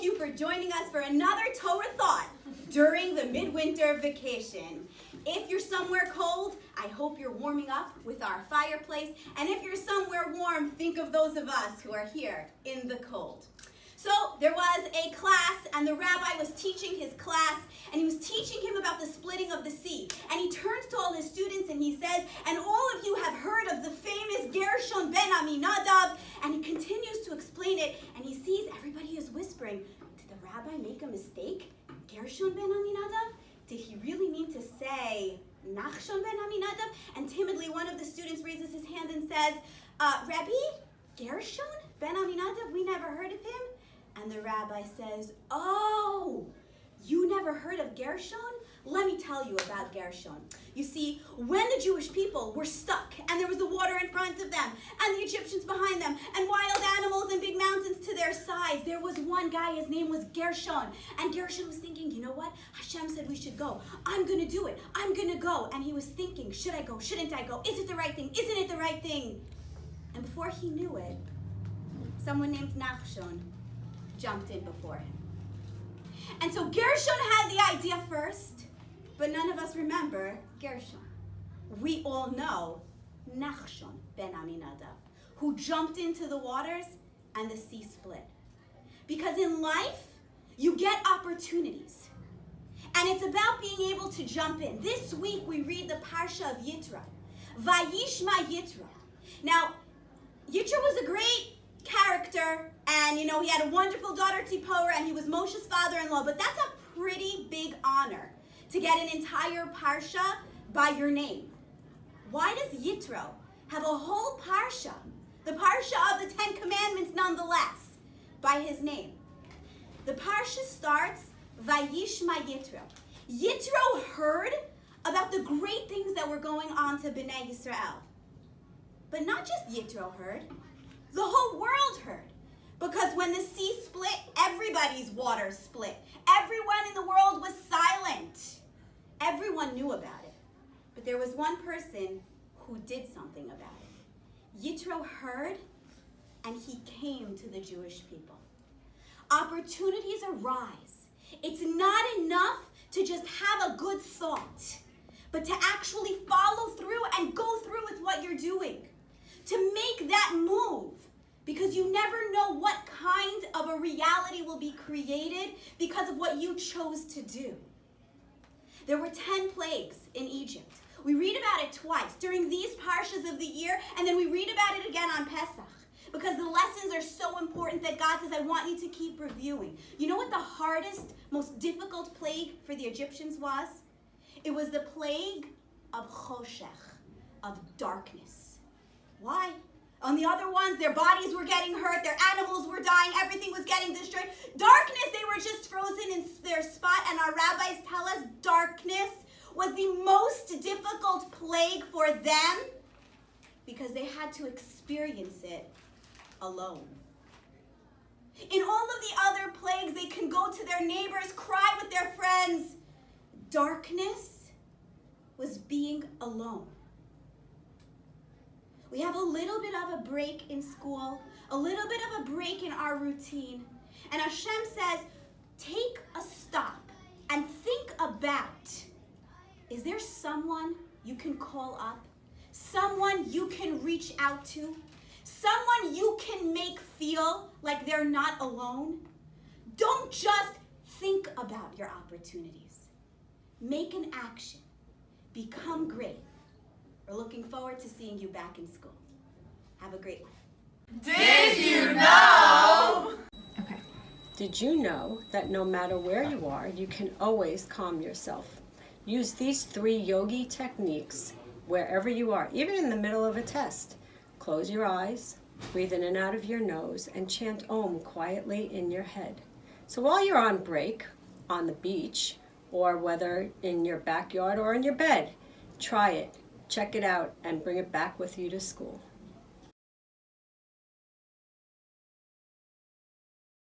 you for joining us for another Torah Thought during the midwinter vacation. If you're somewhere cold, I hope you're warming up with our fireplace. And if you're somewhere warm, think of those of us who are here in the cold. So there was a class, and the rabbi was teaching his class, and he was teaching him about the splitting of the sea. And he turns to all his students and he says, and all of you have heard of the famous Gershon ben Aminadav. And he continues to explain it, and he sees everybody is whispering, did the rabbi make a mistake? Gershon ben Aminadav? Did he really mean to say Nachshon ben Aminadav? And timidly one of the students raises his hand and says, Rabbi, Gershon ben Aminadav, we never heard of him? And the rabbi says, oh, you never heard of Gershon? Let me tell you about Gershon. You see, when the Jewish people were stuck and there was the water in front of them and the Egyptians behind them and wild animals and big mountains to their sides, there was one guy, his name was Gershon. And Gershon was thinking, you know what? Hashem said we should go. I'm going to do it. I'm going to go. And he was thinking, should I go? Shouldn't I go? Is it the right thing? Isn't it the right thing? And before he knew it, someone named Nachshon jumped in before him. And so Gershon had the idea first, but none of us remember Gershon. We all know Nachshon ben Aminadav, who jumped into the waters and the sea split. Because in life, you get opportunities. And it's about being able to jump in. This week we read the Parsha of Yitro. Vayishma Yitro. Now, Yitro was a great character, and he had a wonderful daughter Tzipporah, and he was Moshe's father-in-law, but that's a pretty big honor to get an entire parsha by your name. Why does Yitro have a whole parsha, the parsha of the 10 Commandments nonetheless, by his name? The parsha starts, Vayishma Yitro. Yitro heard about the great things that were going on to Bnei Yisrael. But not just Yitro heard, the whole world heard. Because when the sea split, everybody's water split. Everyone in the world was silent. Everyone knew about it. But there was one person who did something about it. Yitro heard, and he came to the Jewish people. Opportunities arise. It's not enough to just have a good thought, but to actually follow through and go through with what you're doing. To make that move. Because you never know what kind of a reality will be created because of what you chose to do. There were 10 plagues in Egypt. We read about it twice during these parshas of the year, and then we read about it again on Pesach. Because the lessons are so important that God says, I want you to keep reviewing. You know what the hardest, most difficult plague for the Egyptians was? It was the plague of choshech, of darkness. Why? On the other ones, their bodies were getting hurt, their animals were dying, everything was getting destroyed. Darkness, they were just frozen in their spot, and our rabbis tell us darkness was the most difficult plague for them because they had to experience it alone. In all of the other plagues, they can go to their neighbors, cry with their friends. Darkness was being alone. We have a little bit of a break in school, a little bit of a break in our routine. And Hashem says, take a stop and think about, is there someone you can call up? Someone you can reach out to? Someone you can make feel like they're not alone? Don't just think about your opportunities. Make an action. Become great. We're looking forward to seeing you back in school. Have a great one. Did you know? Okay. Did you know that no matter where you are, you can always calm yourself? Use these 3 yogi techniques wherever you are, even in the middle of a test. Close your eyes, breathe in and out of your nose, and chant Om quietly in your head. So while you're on break, on the beach, or whether in your backyard or in your bed, try it. Check it out and bring it back with you to school.